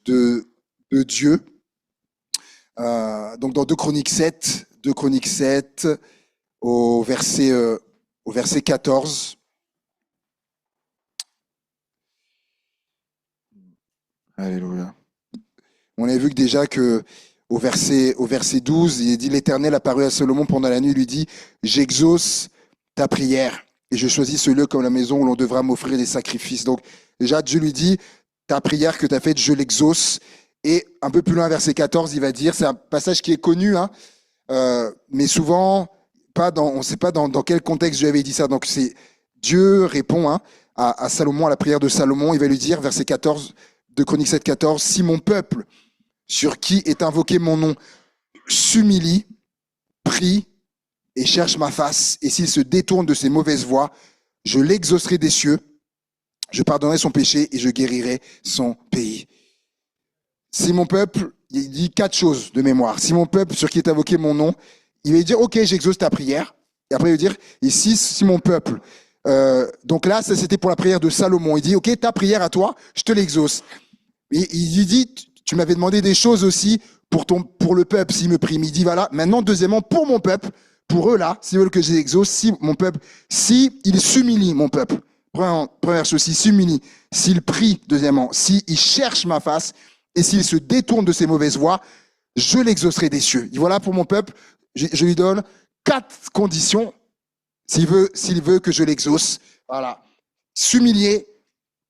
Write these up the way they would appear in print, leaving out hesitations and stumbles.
de Dieu. Donc dans 2 Chroniques 7, au verset 14. Alléluia. On a vu que déjà que au verset 12, il est dit, l'Éternel apparut à Salomon pendant la nuit, il lui dit, j'exauce ta prière et je choisis ce lieu comme la maison où l'on devra m'offrir des sacrifices. Donc déjà, Dieu lui dit, ta prière que tu as faite, je l'exauce. Et un peu plus loin, verset 14, il va dire, c'est un passage qui est connu, hein, mais souvent, on ne sait pas dans quel contexte Dieu avait dit ça. Donc Dieu répond, hein, à Salomon, à la prière de Salomon, il va lui dire, verset 14 de Chroniques 7, 14, si mon peuple, sur qui est invoqué mon nom, s'humilie, prie et cherche ma face, et s'il se détourne de ses mauvaises voies, je l'exaucerai des cieux, je pardonnerai son péché et je guérirai son pays. Si mon peuple, il dit 4 choses de mémoire. Si mon peuple, sur qui est invoqué mon nom, il va dire, ok, j'exauce ta prière. Et après, il va dire, et si mon peuple, donc là, ça c'était pour la prière de Salomon. Il dit, ok, ta prière à toi, je te l'exauce. Et il dit, tu m'avais demandé des choses aussi pour le peuple, s'il me prie. Mais il dit, voilà, maintenant, deuxièmement, pour mon peuple, pour eux là, s'ils veulent que je les exauce, si mon peuple, si il s'humilie, mon peuple, première chose, s'il s'humilie, s'il prie, deuxièmement, s'il cherche ma face, et s'il se détourne de ses mauvaises voies, je l'exaucerai des cieux. Et voilà, pour mon peuple, je lui donne 4 conditions, s'il veut que je l'exauce. Voilà. S'humilier,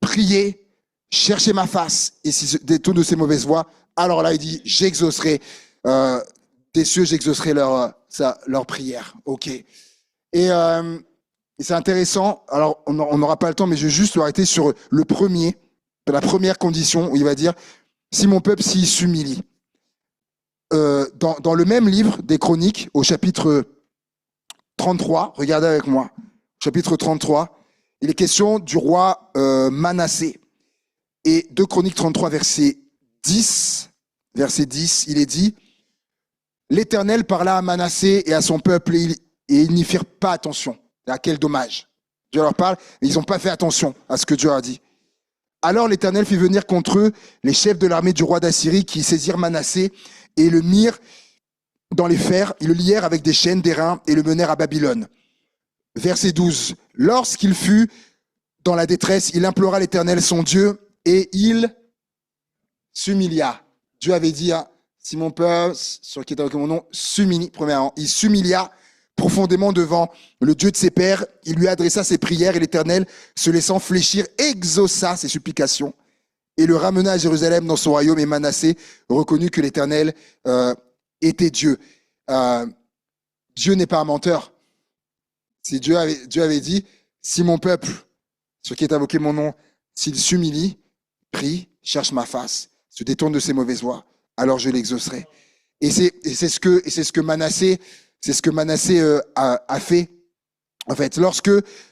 prier, chercher ma face, et s'il se détourne de ses mauvaises voies, alors là, il dit, j'exaucerai des cieux, j'exaucerai leur prière. Ok. Et c'est intéressant. Alors, on n'aura pas le temps, mais je vais juste arrêter sur la première condition, où il va dire, si mon peuple s'il s'humilie. Dans le même livre des Chroniques, au chapitre 33, regardez avec moi, chapitre 33, il est question du roi Manassé. Et 2 Chroniques 33, verset 10, il est dit, l'Éternel parla à Manassé et à son peuple et ils n'y firent pas attention. Ah, quel dommage. Dieu leur parle, mais ils n'ont pas fait attention à ce que Dieu a dit. Alors l'Éternel fit venir contre eux les chefs de l'armée du roi d'Assyrie qui saisirent Manassé et le mirent dans les fers, ils le lièrent avec des chaînes, des reins et le menèrent à Babylone. Verset 12. Lorsqu'il fut dans la détresse, il implora l'Éternel son Dieu et il s'humilia. Dieu avait dit, hein, si mon peuple, sur qui est avec mon nom, s'humilie, premièrement, il s'humilia profondément devant le Dieu de ses pères, il lui adressa ses prières et l'Éternel, se laissant fléchir, exauça ses supplications et le ramena à Jérusalem dans son royaume et Manassé reconnut que l'Éternel était Dieu. Dieu n'est pas un menteur. Si Dieu avait dit, si mon peuple, sur qui est invoqué mon nom, s'il s'humilie, prie, cherche ma face, se détourne de ses mauvaises voies, alors je l'exaucerai. Et c'est ce que Manassé a fait. En fait, lorsque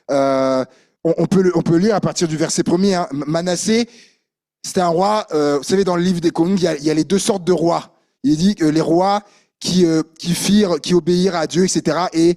on peut lire à partir du verset 1er, hein, Manassé, c'était un roi. Vous savez, dans le livre des Chroniques, il y a les 2 sortes de rois. Il dit que les rois qui obéirent à Dieu, etc., et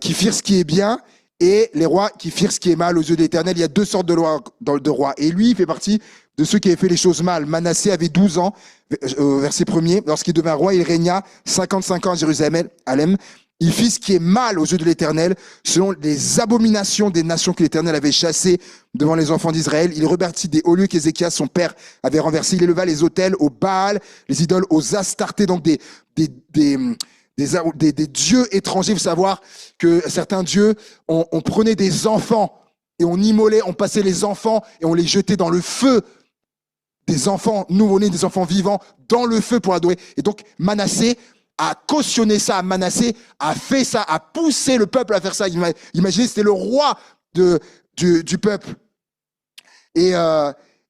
qui firent ce qui est bien, et les rois qui firent ce qui est mal aux yeux de l'Éternel. Il y a 2 sortes de rois. Et lui, il fait partie de ceux qui avaient fait les choses mal. Manassé avait 12 ans, verset 1er. Lorsqu'il devint roi, il régna 55 ans à Jérusalem. Il fit ce qui est mal aux yeux de l'Éternel, selon les abominations des nations que l'Éternel avait chassées devant les enfants d'Israël. Il rebâtit des hauts lieux qu'Ézéchias, son père, avait renversés. Il éleva les autels aux Baal, les idoles aux Astartés, donc des dieux étrangers. Il faut savoir que certains dieux, on prenait des enfants et on immolait, on passait les enfants et on les jetait dans le feu. Des enfants nouveau-nés, des enfants vivants, dans le feu pour adorer. Et donc, Manassé a cautionné ça, Manassé a fait ça, a poussé le peuple à faire ça. Imaginez, c'était le roi du peuple. Et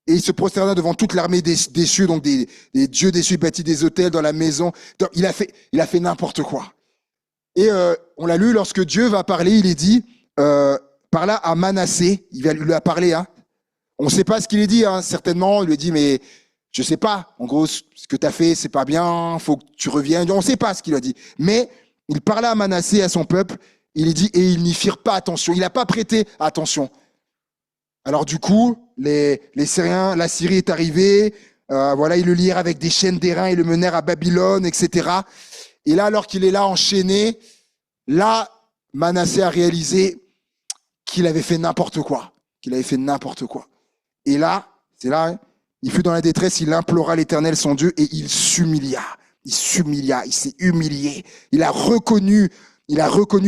il se prosterna devant toute l'armée des cieux, donc des dieux des cieux, il bâtit des hôtels dans la maison. Donc, il a fait n'importe quoi. Et on l'a lu, lorsque Dieu va parler, il est dit, parla à Manassé, il lui a parlé, hein. On ne sait pas ce qu'il a dit, hein, certainement. Il lui a dit, mais je ne sais pas. En gros, ce que tu as fait, c'est pas bien. Faut que tu reviennes. On ne sait pas ce qu'il a dit. Mais il parla à Manassé, à son peuple. Il dit, et ils n'y firent pas attention. Il n'a pas prêté attention. Alors du coup, les Syriens, la Syrie est arrivée. Voilà, ils le lièrent avec des chaînes d'airain et le menèrent à Babylone, etc. Et là, alors qu'il est là enchaîné, là, Manassé a réalisé qu'il avait fait n'importe quoi. Qu'il avait fait n'importe quoi. Et là, c'est là, hein, il fut dans la détresse, il implora l'Éternel son Dieu et il s'humilia. Il s'humilia, il s'est humilié. Il a reconnu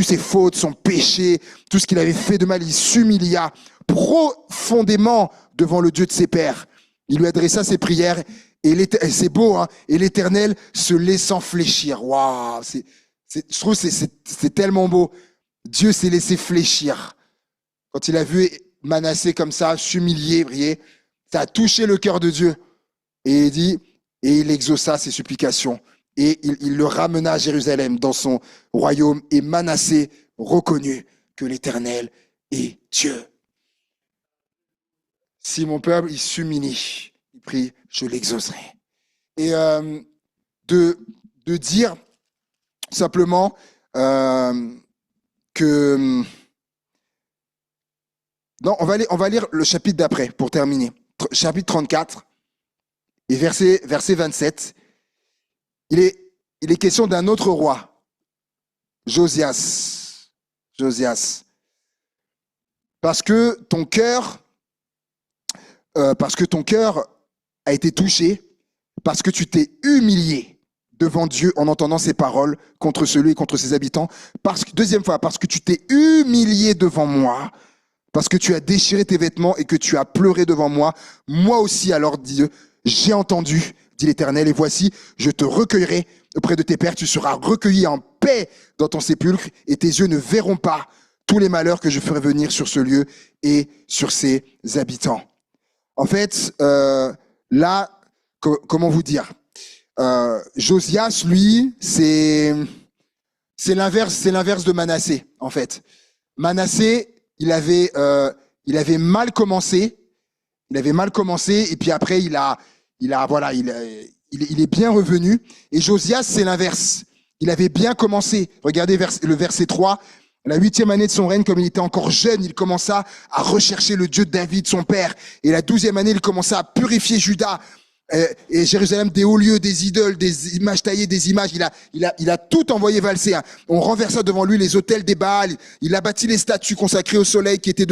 ses fautes, son péché, tout ce qu'il avait fait de mal. Il s'humilia profondément devant le Dieu de ses pères. Il lui adressa ses prières et c'est beau, hein, et l'Éternel se laissant fléchir. Waouh, je trouve que c'est tellement beau. Dieu s'est laissé fléchir. Quand il a vu Manassé comme ça, s'humilier, prier, ça a touché le cœur de Dieu. Et il dit, et il exauça ses supplications. Et il le ramena à Jérusalem dans son royaume. Et Manassé reconnut que l'Éternel est Dieu. Si mon peuple, il s'humilie, il prie, je l'exaucerai. Et de dire simplement que... Non, on va lire le chapitre d'après pour terminer. Chapitre 34 et verset 27. Il est question d'un autre roi, Josias. Parce que ton cœur a été touché, parce que tu t'es humilié devant Dieu en entendant ses paroles contre celui et contre ses habitants. Deuxième fois, parce que tu t'es humilié devant moi, parce que tu as déchiré tes vêtements et que tu as pleuré devant moi. Moi aussi, alors, dit Dieu, j'ai entendu, dit l'Éternel, et voici, je te recueillerai auprès de tes pères. Tu seras recueilli en paix dans ton sépulcre, et tes yeux ne verront pas tous les malheurs que je ferai venir sur ce lieu et sur ses habitants. En fait, là, comment vous dire, Josias, lui, c'est l'inverse de Manassé, en fait. Manassé, il avait mal commencé, et puis après il est bien revenu. Et Josias, c'est l'inverse. Il avait bien commencé. Regardez le verset 3. La 8e année de son règne, comme il était encore jeune, il commença à rechercher le Dieu de David, son père. Et la 12e année, il commença à purifier Juda et Jérusalem des hauts lieux, des idoles, des images taillées, des images. Il a tout envoyé valser. Hein. On renversa devant lui les autels des Baals. Il abattit les statues consacrées au soleil qui étaient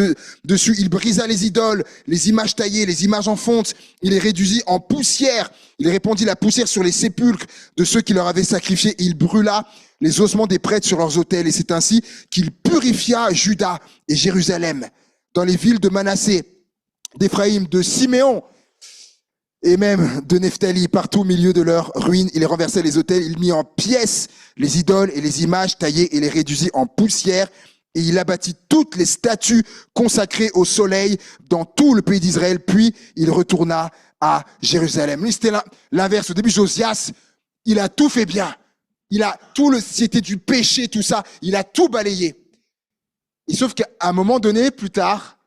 dessus. Il brisa les idoles, les images taillées, les images en fonte. Il les réduisit en poussière. Il répandit la poussière sur les sépulcres de ceux qui leur avaient sacrifié. Et il brûla les ossements des prêtres sur leurs autels. Et c'est ainsi qu'il purifia Juda et Jérusalem dans les villes de Manassé, d'Éphraïm, de Siméon, et même de Nephtali, partout au milieu de leurs ruines. Il renversait les autels, il mit en pièces les idoles et les images taillées et les réduisit en poussière. Et il abattit toutes les statues consacrées au soleil dans tout le pays d'Israël. Puis il retourna à Jérusalem. Lui, c'était l'inverse. Au début, Josias, il a tout fait bien. C'était du péché, tout ça. Il a tout balayé. Et sauf qu'à un moment donné, plus tard,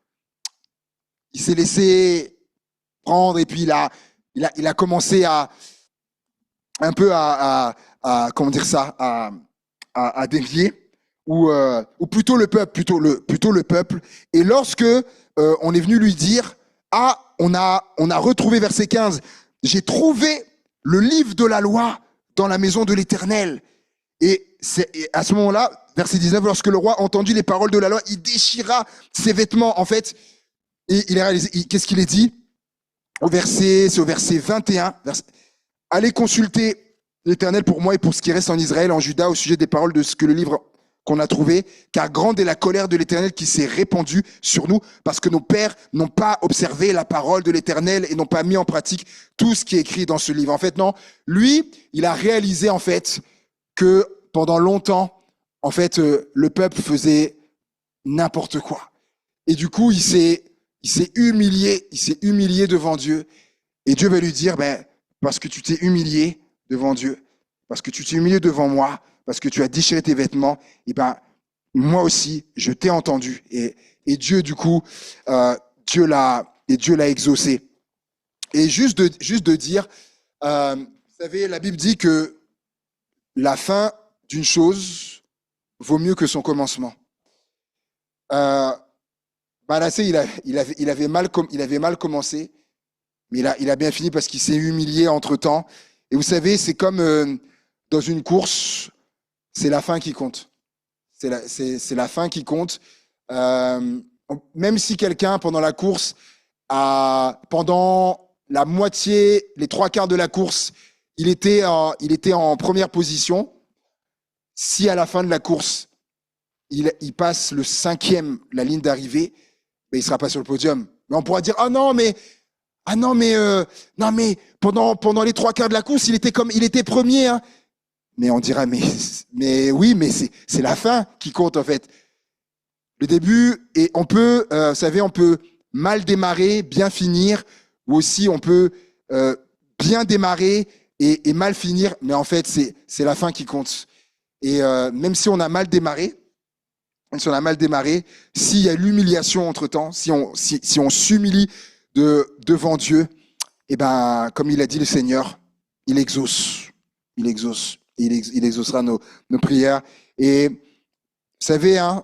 il s'est laissé prendre et puis il a commencé à un peu comment dire ça, à dévier, ou plutôt le peuple. Et lorsque on est venu lui dire, on a retrouvé verset 15, j'ai trouvé le livre de la loi dans la maison de l'Éternel. Et à ce moment-là, verset 19, lorsque le roi entendit les paroles de la loi, il déchira ses vêtements, en fait, et il a réalisé, qu'est-ce qu'il est dit? C'est au verset 21. Allez consulter l'Éternel pour moi et pour ce qui reste en Israël, en Juda, au sujet des paroles de ce que le livre qu'on a trouvé, car grande est la colère de l'Éternel qui s'est répandue sur nous, parce que nos pères n'ont pas observé la parole de l'Éternel et n'ont pas mis en pratique tout ce qui est écrit dans ce livre. En fait, non, lui, il a réalisé en fait que pendant longtemps, en fait, le peuple faisait n'importe quoi. Et du coup, il s'est humilié devant Dieu. Et Dieu va lui dire, parce que tu t'es humilié devant Dieu, parce que tu t'es humilié devant moi, parce que tu as déchiré tes vêtements, et moi aussi, je t'ai entendu. Et Dieu, du coup, Dieu l'a exaucé. Et juste de dire, vous savez, la Bible dit que la fin d'une chose vaut mieux que son commencement. Manassé, il avait mal commencé, Mais il a bien fini parce qu'il s'est humilié entre-temps. Et vous savez, c'est comme dans une course, c'est la fin qui compte. C'est la fin qui compte. Même si quelqu'un, pendant la course, pendant la moitié, les trois quarts de la course, il était en première position, si à la fin de la course, il passe le cinquième, la ligne d'arrivée, ben, il ne sera pas sur le podium. Mais on pourra dire, non, mais pendant les trois quarts de la course, il était premier, hein. Mais on dira, mais oui, mais c'est la fin qui compte, en fait. Le début, et on peut, vous savez, on peut mal démarrer, bien finir, ou aussi on peut bien démarrer et mal finir, mais en fait, c'est la fin qui compte. Et même si on a mal démarré, s'il y a l'humiliation entre-temps, si on s'humilie devant Dieu, et ben, comme il a dit le Seigneur, il exauce. Il exaucera nos prières. Et vous savez, hein,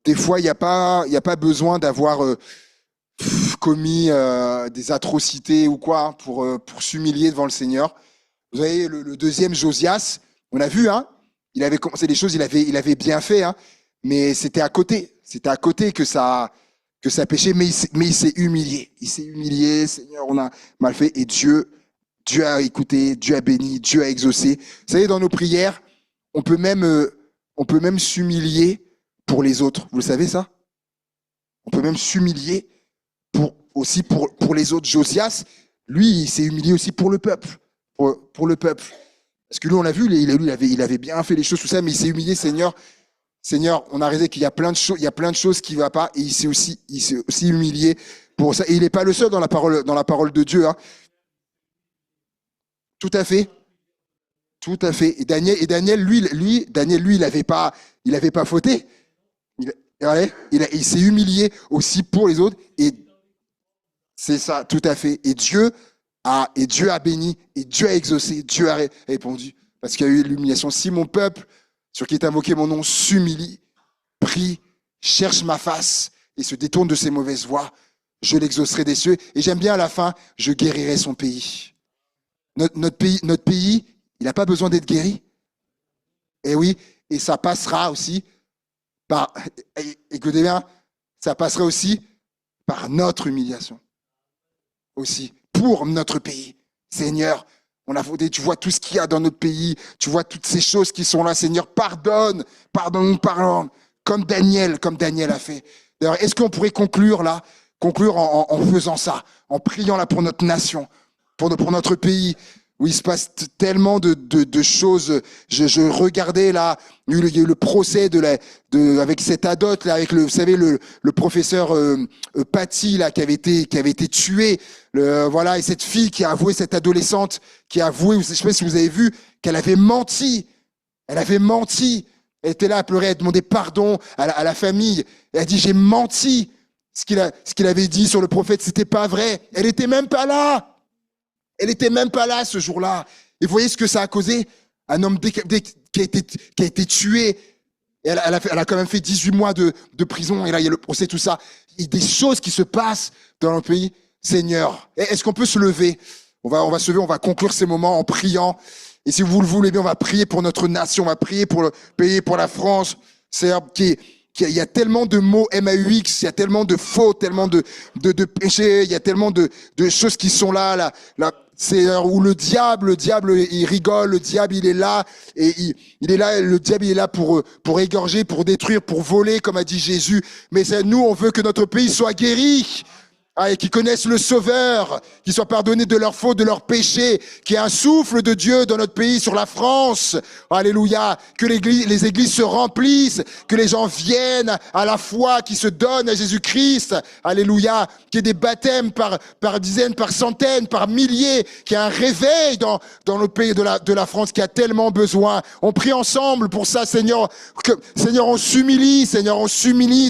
des fois, il n'y a pas besoin d'avoir commis des atrocités ou quoi, hein, pour s'humilier devant le Seigneur. Vous voyez, le deuxième Josias, on a vu, hein, il avait commencé des choses, il avait bien fait, hein, mais c'était à côté que ça péchait, mais il s'est humilié. Il s'est humilié, Seigneur, on a mal fait, et Dieu a écouté, Dieu a béni, Dieu a exaucé. Vous savez, dans nos prières, on peut même s'humilier pour les autres. Vous le savez, ça? On peut même s'humilier pour les autres. Josias, lui, il s'est humilié aussi pour le peuple. Pour le peuple. Parce que lui, on l'a vu, il avait bien fait les choses, tout ça, mais il s'est humilié, Seigneur, on a réalisé qu'il y a plein de choses qui ne vont pas, et il s'est aussi humilié pour ça. Et il n'est pas le seul dans la parole de Dieu, hein. Tout à fait. Et Daniel, lui, il n'avait pas fauté. Il s'est humilié aussi pour les autres. Et c'est ça, tout à fait. Et Dieu a béni, et Dieu a exaucé, Dieu a répondu. Parce qu'il y a eu l'humiliation. Si mon peuple, sur qui est invoqué mon nom, s'humilie, prie, cherche ma face et se détourne de ses mauvaises voies, je l'exaucerai des cieux. Et j'aime bien à la fin, je guérirai son pays. Notre pays, il n'a pas besoin d'être guéri. Et oui, et ça passera aussi par, écoutez bien, ça passera aussi par notre humiliation. Aussi, pour notre pays. Seigneur, on a fauté, tu vois tout ce qu'il y a dans notre pays, tu vois toutes ces choses qui sont là, Seigneur, pardonne-nous, pardonne, comme Daniel a fait. D'ailleurs, est-ce qu'on pourrait conclure en faisant ça, en priant là pour notre nation, pour notre pays, où il se passe tellement de choses. Je regardais là, il y a eu le procès avec cette adote là, avec vous savez le professeur Paty là qui avait été tué, voilà, et cette fille qui a avoué, cette adolescente qui a avoué, je sais pas si vous avez vu, qu'elle avait menti. Elle était là à pleurer, elle demandait pardon à la famille. Elle a dit j'ai menti. Ce qu'il avait dit sur le prophète, c'était pas vrai. Elle était même pas là. Elle était même pas là ce jour-là. Et vous voyez ce que ça a causé? Un homme qui a été tué. Et elle a quand même fait 18 mois de prison. Et là, il y a le procès, tout ça. Il y a des choses qui se passent dans le pays. Seigneur, est-ce qu'on peut se lever? On va se lever, on va conclure ces moments en priant. Et si vous le voulez bien, on va prier pour notre nation, on va prier pour le pays, pour la France. Seigneur, il y a tellement de mots MAUX, il y a tellement de fautes, tellement de péchés, il y a tellement de choses qui sont là. C'est où le diable, il rigole, le diable, il est là, et il est là, le diable, il est là pour égorger, pour détruire, pour voler, comme a dit Jésus. Mais nous, on veut que notre pays soit guéri. Et qui connaissent le Sauveur, qui soient pardonnés de leurs fautes, de leurs péchés, qu'il y ait un souffle de Dieu dans notre pays, sur la France. Alléluia. Que les églises se remplissent, que les gens viennent à la foi, qui se donnent à Jésus-Christ. Alléluia. Qu'il y ait des baptêmes par dizaines, par centaines, par milliers, qu'il y ait un réveil dans le pays de la France qui a tellement besoin. On prie ensemble pour ça, Seigneur. Seigneur, on s'humilie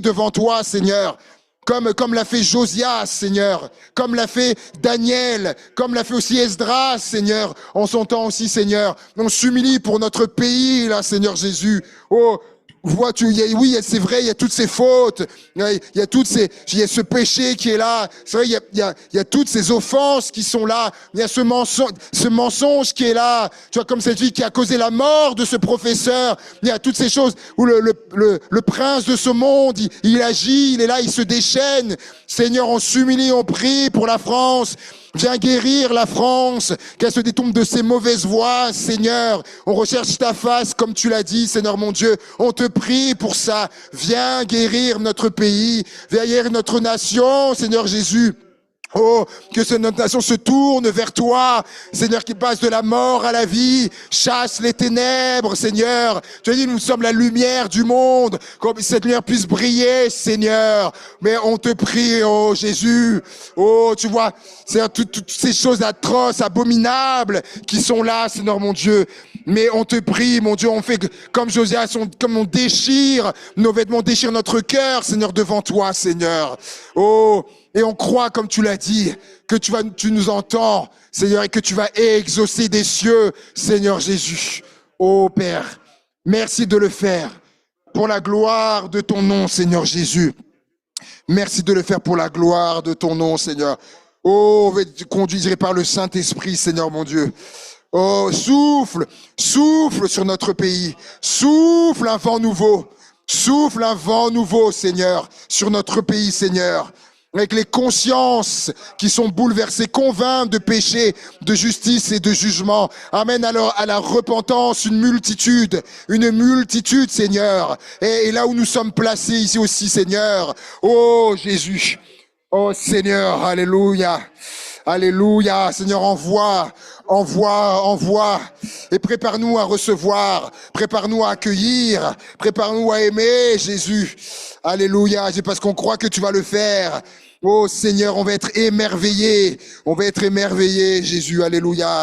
devant toi, Seigneur. Comme l'a fait Josias, Seigneur, comme l'a fait Daniel, comme l'a fait aussi Esdras, Seigneur, en son temps aussi, Seigneur. On s'humilie pour notre pays, là, Seigneur Jésus. Oh, Oui, c'est vrai, il y a toutes ces fautes, il y a il y a ce péché qui est là. C'est vrai, il y a toutes ces offenses qui sont là. Il y a ce mensonge qui est là. Tu vois, comme cette fille qui a causé la mort de ce professeur. Il y a toutes ces choses où le prince de ce monde, il agit, il est là, il se déchaîne. Seigneur, on s'humilie, on prie pour la France. Viens guérir la France, qu'elle se détourne de ses mauvaises voies, Seigneur. On recherche ta face, comme tu l'as dit, Seigneur mon Dieu. On te prie pour ça. Viens guérir notre pays, viens guérir notre nation, Seigneur Jésus. Oh, que notre nation se tourne vers toi, Seigneur, qui passe de la mort à la vie, chasse les ténèbres, Seigneur. Tu as dit, nous sommes la lumière du monde, que cette lumière puisse briller, Seigneur. Mais on te prie, oh Jésus, oh, tu vois, c'est toutes ces choses atroces, abominables, qui sont là, Seigneur mon Dieu. Mais on te prie, mon Dieu, on fait comme Josias, comme on déchire nos vêtements, on déchire notre cœur, Seigneur, devant toi, Seigneur. Oh, et on croit, comme tu l'as dit, que tu nous entends, Seigneur, et que tu vas exaucer des cieux, Seigneur Jésus. Oh Père, merci de le faire pour la gloire de ton nom, Seigneur Jésus. Merci de le faire pour la gloire de ton nom, Seigneur. Oh, on va être conduit par le Saint-Esprit, Seigneur mon Dieu. Oh, souffle sur notre pays. Souffle un vent nouveau. Souffle un vent nouveau, Seigneur, sur notre pays, Seigneur. Avec les consciences qui sont bouleversées, convaincre de péché, de justice et de jugement. Amène alors à la repentance une multitude, Seigneur. Et là où nous sommes placés ici aussi, Seigneur. Oh Jésus, oh Seigneur, alléluia. Alléluia, Seigneur, envoie, et prépare-nous à recevoir, prépare-nous à accueillir, prépare-nous à aimer, Jésus. Alléluia, c'est parce qu'on croit que tu vas le faire. Oh Seigneur, on va être émerveillés, Jésus, alléluia.